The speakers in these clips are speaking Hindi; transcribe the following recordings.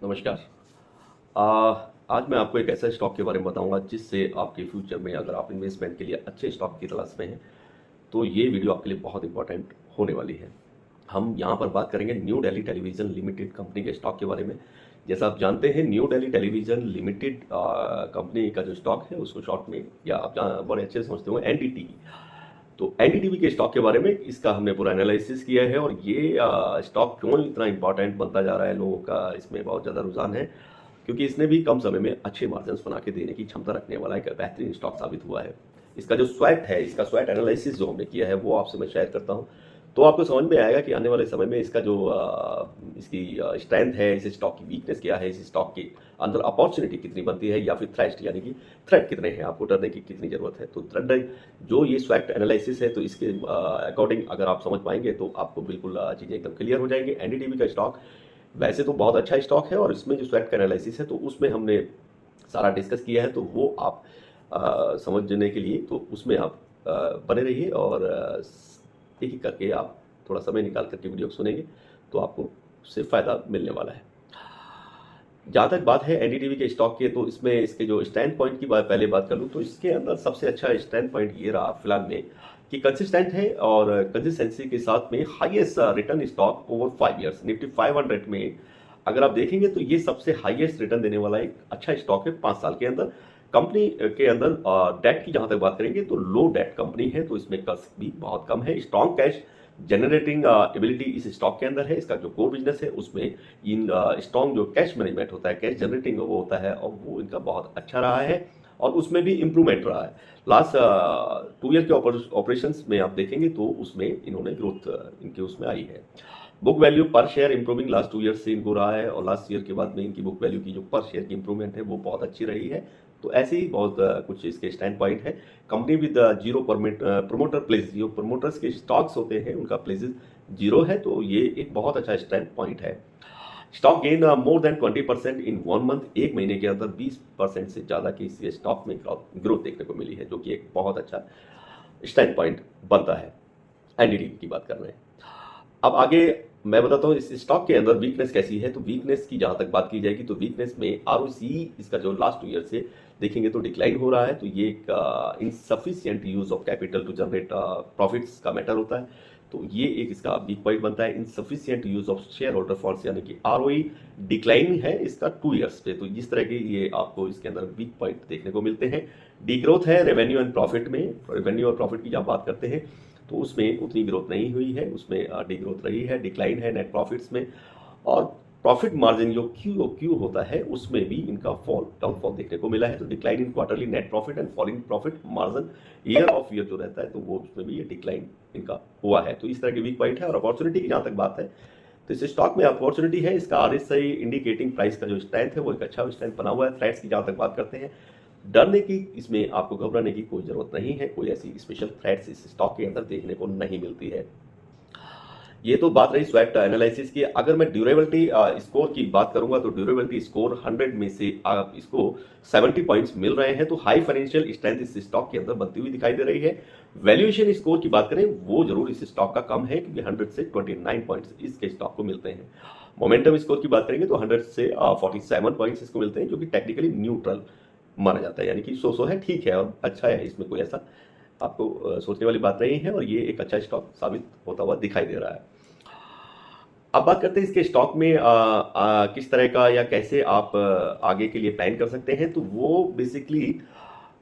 नमस्कार। आ, आज मैं आपको एक ऐसा स्टॉक के बारे में बताऊंगा जिससे आपके फ्यूचर में अगर आप इन्वेस्टमेंट के लिए अच्छे स्टॉक की तलाश में हैं तो ये वीडियो आपके लिए बहुत इंपॉर्टेंट होने वाली है। हम यहाँ पर बात करेंगे new Delhi television limited company के स्टॉक के बारे में। जैसा आप जानते हैं new Delhi television limited company का जो स्टॉक है उसको शॉर्ट में या आप बड़े अच्छे से समझते हो एनडीटीवी। तो एनडीटीवी के स्टॉक के बारे में इसका हमने पूरा एनालिसिस किया है और ये स्टॉक क्यों इतना इंपॉर्टेंट बनता जा रहा है, लोगों का इसमें बहुत ज़्यादा रुझान है क्योंकि इसने भी कम समय में अच्छे मार्जिन बना के देने की क्षमता रखने वाला एक बेहतरीन स्टॉक साबित हुआ है। इसका जो स्वैट है, इसका स्वैट एनालिसिस जो हमने किया है वो आपसे मैं शेयर करता हूँ, तो आपको समझ में आएगा कि आने वाले समय में इसका जो इसकी स्ट्रेंथ है, इस स्टॉक की वीकनेस क्या है, इस स्टॉक के अंदर अपॉर्चुनिटी कितनी बनती है या फिर थ्रेट यानी कि थ्रेट कितने हैं, आपको डरने की कितनी जरूरत है। तो थ्रेट जो ये स्वैट एनालिसिस है तो इसके अकॉर्डिंग अगर आप समझ पाएंगे तो आपको बिल्कुल चीज़ें एकदम क्लियर हो जाएंगी। एनडीटीवी का स्टॉक वैसे तो बहुत अच्छा स्टॉक है और इसमें जो स्वैट का एनालिसिस है तो उसमें हमने सारा डिस्कस किया है, तो वो आप समझने के लिए तो उसमें आप बने रहिए और एक एक करके आप थोड़ा समय निकाल करके वीडियो सुनेंगे तो आपको उससे फ़ायदा मिलने वाला है। जहाँ तक बात है एनडीटीवी के स्टॉक की, तो इसमें इसके जो स्टैंड पॉइंट की बात पहले बात कर लूँ तो इसके अंदर सबसे अच्छा स्टैंड पॉइंट ये रहा फिलहाल में कि कंसिस्टेंट है और कंसिस्टेंसी के साथ में highest return stock over 5 years. Nifty 500 में अगर आप देखेंगे तो ये सबसे हाईएस्ट रिटर्न देने वाला एक अच्छा स्टॉक है 5 साल के अंदर। कंपनी के अंदर डेट की जहां तक बात करेंगे तो लो डेट कंपनी है, तो इसमें कर्ज भी बहुत कम है। स्ट्रॉन्ग कैश जनरेटिंग एबिलिटी इस स्टॉक के अंदर है। इसका जो कोर बिजनेस है उसमें इन स्ट्रॉन्ग जो कैश मैनेजमेंट होता है, कैश जनरेटिंग वो होता है और वो इनका बहुत अच्छा रहा है और उसमें भी इम्प्रूवमेंट रहा है। लास्ट 2 ईयर के ऑपरेशंस में आप देखेंगे तो उसमें इन्होंने ग्रोथ इनके उसमें आई है। बुक वैल्यू पर शेयर इंप्रूविंग लास्ट 2 ईयर से इनको रहा है और लास्ट ईयर के बाद में इनकी बुक वैल्यू की जो पर शेयर की इंप्रूवमेंट है वो बहुत अच्छी रही है। तो ऐसे ही बहुत कुछ इसके स्टैंड पॉइंट है। Company with zero promoter place, जो प्रोमोटर्स के स्टॉक्स होते हैं उनका प्लेसेस जीरो है, तो ये एक बहुत अच्छा स्टैंड पॉइंट है। स्टॉक गेन मोर देन 20% इन 1 मंथ, एक महीने के अंदर 20% से ज़्यादा की इस स्टॉक में ग्रोथ देखने को मिली है, जो कि एक बहुत अच्छा स्टैंड पॉइंट बनता है। एनडीटीवी की बात कर रहे हैं। अब आगे मैं बताता हूँ इस स्टॉक के अंदर वीकनेस कैसी है। तो वीकनेस की जहां तक बात की जाएगी तो वीकनेस में आरओसी इसका जो लास्ट 2 ईयर से देखेंगे तो डिक्लाइन हो रहा है। तो ये एक insufficient use of capital to generate profits का मैटर होता है, तो ये एक इसका वीक पॉइंट बनता है। Insufficient use of share holder funds यानी कि आरओई डिक्लाइन है इसका 2 ईयर्स पे, तो इस तरह के ये आपको इसके अंदर वीक पॉइंट देखने को मिलते हैं। डीग्रोथ है रेवेन्यू एंड प्रॉफिट में। रेवेन्यू और प्रॉफिट की जब बात करते हैं तो उसमें उतनी ग्रोथ नहीं हुई है, उसमें डिग्रोथ रही है, डिक्लाइन है नेट प्रॉफिट्स में। और प्रॉफिट मार्जिन जो क्यू होता है उसमें भी इनका डाउनफॉल देखने को मिला है। तो decline in quarterly net profit and falling profit margin year of year जो रहता है तो वो उसमें भी ये डिक्लाइन इनका हुआ है। तो इस तरह के वीक पॉइंट है। और अपॉर्चुनिटी की जहाँ तक बात है तो इस स्टॉक में अपॉर्चुनिटी है। इसका आरएसआई इंडिकेटिंग प्राइस का जो स्ट्रेंथ है वो एक अच्छा स्ट्रेंथ बना हुआ है। थ्रेट्स की जहाँ तक बात करते हैं, डरने की, इसमें आपको घबराने की कोई जरूरत नहीं है। कोई ऐसी स्पेशल थ्रेट्स इस स्टॉक के अंदर देखने को नहीं मिलती है। ये तो बात रही स्वैट एनालिसिस की। अगर मैं ड्यूरेबिलिटी स्कोर की बात करूंगा तो ड्यूरेबिलिटी स्कोर 100 में से आप इसको 70 पॉइंट्स मिल रहे हैं, तो हाई फाइनेंशियल स्ट्रेंथ इस स्टॉक के अंदर बनती हुई दिखाई दे रही है। वैल्यूएशन स्कोर की बात करें वो जरूर इस स्टॉक का कम है क्योंकि 100 से 29 पॉइंट्स इसके स्टॉक को मिलते हैं। मोमेंटम स्कोर की बात करेंगे तो 100 से 47 पॉइंट्स इसको मिलते हैं, जो कि टेक्निकली न्यूट्रल माना जाता है, यानी कि सो है, ठीक है और अच्छा है, इसमें कोई ऐसा आपको सोचने वाली बात नहीं है और ये एक अच्छा स्टॉक साबित होता हुआ दिखाई दे रहा है। अब बात करते हैं इसके स्टॉक में किस तरह का या कैसे आप आगे के लिए प्लान कर सकते हैं। तो वो बेसिकली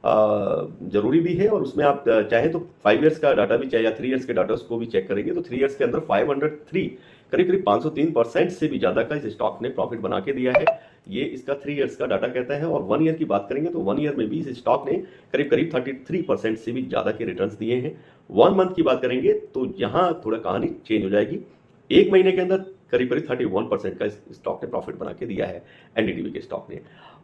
जरूरी भी है और उसमें आप चाहें तो 5 ईयर्स का डाटा भी चाहिए या 3 ईयर्स के डाटा को भी चेक करेंगे तो 3 ईयर्स के अंदर 503 करीब करीब 503% से भी ज्यादा का इस स्टॉक ने प्रॉफिट बना के दिया है। ये इसका 3 ईयर्स का डाटा कहता है। और 1 ईयर की बात करेंगे तो 1 ईयर में भी इस स्टॉक ने करीब करीब 33% से भी ज्यादा के रिटर्न्स दिए हैं। 1 मंथ की बात करेंगे तो यहाँ थोड़ा कहानी चेंज हो जाएगी। एक महीने के अंदर करीब करीब 31% का स्टॉक ने प्रॉफिट बना के दिया है एनडीटीवी के स्टॉक ने।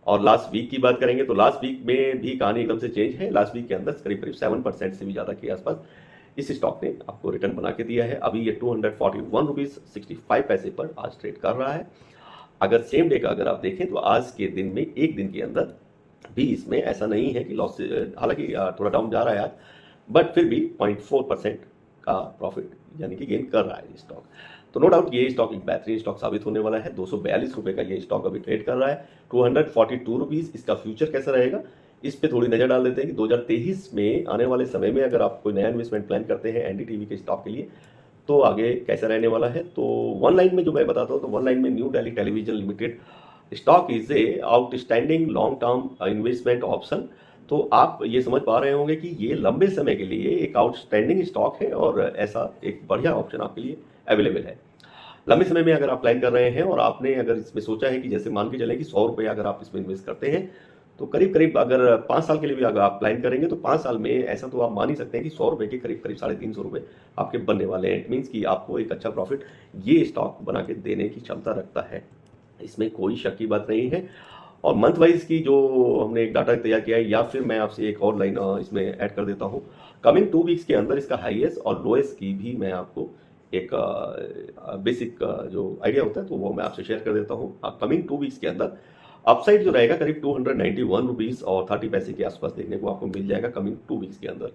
और लास्ट वीक की बात करेंगे तो लास्ट वीक में भी कहानी एकदम से चेंज है। लास्ट वीक के अंदर करीब करीब 7% से भी ज्यादा के आसपास इस स्टॉक ने आपको रिटर्न बना के दिया है। अभी ये 241 रुपीज 65 पैसे पर आज ट्रेड कर रहा है। अगर सेम डे का अगर आप देखें तो आज के दिन में एक दिन के अंदर भी इसमें ऐसा नहीं है कि लॉस, हालांकि थोड़ा डाउन जा रहा है आज, बट फिर भी 0.4% का प्रॉफिट यानी कि गेन कर रहा है स्टॉक। तो नो डाउट ये स्टॉक एक बेहतरीन स्टॉक साबित होने वाला है। 242 रुपये का ये स्टॉक अभी ट्रेड कर रहा है। 242 रुपीज़ इसका फ्यूचर कैसा रहेगा, इस पे थोड़ी नज़र डाल देते हैं कि 2023 में आने वाले समय में अगर आप कोई नया इन्वेस्टमेंट प्लान करते हैं एनडीटीवी के स्टॉक के लिए तो आगे कैसा रहने वाला है। तो वन लाइन में जो मैं बताता हूँ, तो वन लाइन में new Delhi television limited stock is a outstanding long term investment option. तो आप ये समझ पा रहे होंगे कि ये लंबे समय के लिए एक आउटस्टैंडिंग स्टॉक है और ऐसा एक बढ़िया ऑप्शन आपके लिए अवेलेबल है। लंबे समय में अगर आप प्लान कर रहे हैं और आपने अगर इसमें सोचा है कि जैसे मान के चलें कि 100 रुपये अगर आप इसमें इन्वेस्ट करते हैं तो करीब करीब अगर 5 साल के लिए भी अगर आप प्लान करेंगे तो 5 साल में ऐसा तो आप मान ही सकते हैं कि 100 रुपये के करीब करीब 350 रुपये आपके बनने वाले हैं। इट मीन्स कि आपको एक अच्छा प्रॉफिट ये स्टॉक बना के देने की क्षमता रखता है, इसमें कोई शक की बात नहीं है। और मंथ वाइज की जो हमने एक डाटा तैयार किया है, या फिर मैं आपसे एक और लाइन इसमें ऐड कर देता हूँ, कमिंग 2 वीक्स के अंदर इसका हाईएस्ट और लोएस्ट की भी मैं आपको एक बेसिक जो आइडिया होता है तो वो मैं आपसे शेयर कर देता हूँ। कमिंग 2 वीक्स के अंदर अपसाइड जो रहेगा करीब 291 रुपीज़ और 30 पैसे के आसपास देखने को आपको मिल जाएगा कमिंग 2 वीक्स के अंदर,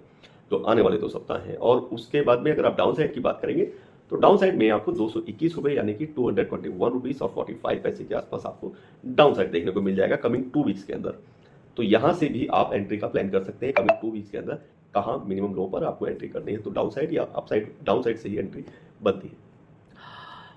जो आने वाले 2 सप्ताह हैं। और उसके बाद में अगर आप डाउन साइड की बात करेंगे तो डाउन साइड में आपको 221 रुपये यानी कि 221 रुपीज़ और 45 पैसे के आसपास आपको डाउन साइड देखने को मिल जाएगा कमिंग 2 वीक्स के अंदर। तो यहाँ से भी आप एंट्री का प्लान कर सकते हैं कमिंग 2 वीक्स के अंदर कहाँ मिनिमम लो पर आपको एंट्री करनी है। तो डाउन साइड या अप साइड, डाउन साइड से ही एंट्री बनती है।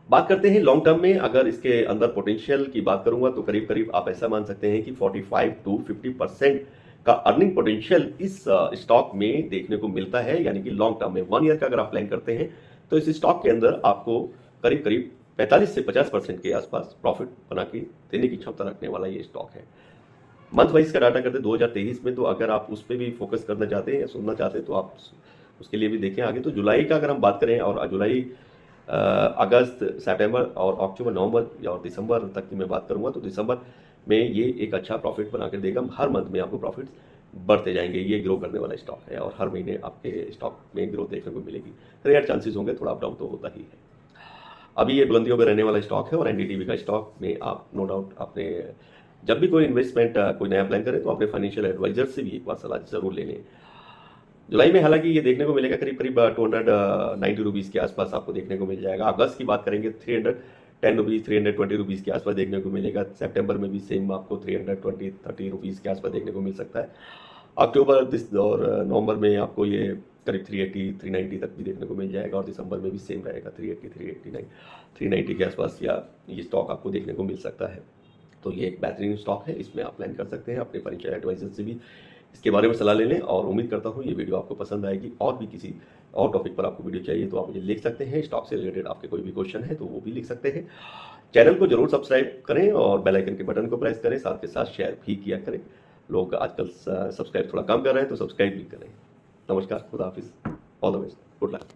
बात करते हैं लॉन्ग टर्म में, अगर इसके अंदर पोटेंशियल की बात करूंगा तो करीब करीब आप ऐसा मान सकते हैं कि 45 to 50% का अर्निंग पोटेंशियल इस स्टॉक में देखने को मिलता है। यानी कि लॉन्ग टर्म में 1 ईयर का अगर आप प्लान करते हैं तो इस स्टॉक के अंदर आपको करीब करीब 45 से 50% के आसपास प्रॉफिट बना के देने की क्षमता रखने वाला ये स्टॉक है। मंथ वाइज का डाटा करते 2023 में, तो अगर आप उस पर भी फोकस करना चाहते हैं या सुनना चाहते हैं तो आप उसके लिए भी देखें आगे। तो जुलाई का अगर हम बात करें और जुलाई अगस्त, सितंबर और अक्टूबर, नवंबर और दिसंबर तक की मैं बात करूंगा तो दिसंबर में ये एक अच्छा प्रॉफिट बना कर देगा। हर मंथ में आपको प्रॉफिट्स बढ़ते जाएंगे। ये ग्रो करने वाला स्टॉक है और हर महीने आपके स्टॉक में ग्रोथ देखने को मिलेगी। रेयर चांसेस होंगे, थोड़ा अप डाउन तो होता ही है। अभी ये बुलंदियों में रहने वाला स्टॉक है और एनडीटीवी का स्टॉक में आप नो डाउट अपने जब भी कोई इन्वेस्टमेंट कोई नया प्लान करें तो अपने फाइनेंशियल एडवाइजर से भी एक बार सलाह जरूर ले लें। जुलाई में हालांकि ये देखने को मिलेगा करीब करीब 290 रुपीज़ के आसपास आपको देखने को मिल जाएगा। अगस्त की बात करेंगे 310 रुपीज़, 320 रुपीज़ के आसपास देखने को मिलेगा। सितंबर में भी सेम आपको 330 रुपीज़ के आसपास देखने को मिल सकता है। अक्टूबर और नवंबर में आपको ये करीब 380, 390 तक भी देखने को मिल जाएगा और दिसंबर में भी सेम रहेगा 380, 389, 390 के आसपास या ये स्टॉक आपको देखने को मिल सकता है। तो ये एक बेहतरीन स्टॉक है, इसमें आप प्लान कर सकते हैं। अपने फाइनेंशियल एडवाइजर से भी इसके बारे में सलाह ले लें और उम्मीद करता हूँ ये वीडियो आपको पसंद आएगी। और भी किसी और टॉपिक पर आपको वीडियो चाहिए तो आप मुझे लिख सकते हैं। स्टॉक से रिलेटेड आपके कोई भी क्वेश्चन है तो वो भी लिख सकते हैं। चैनल को जरूर सब्सक्राइब करें और बेल आइकन के बटन को प्रेस करें, साथ के साथ शेयर भी किया करें। लोग आजकल सब्सक्राइब थोड़ा कम कर रहे हैं तो सब्सक्राइब भी करें। नमस्कार, खुदा हाफिज़, all the best, good luck.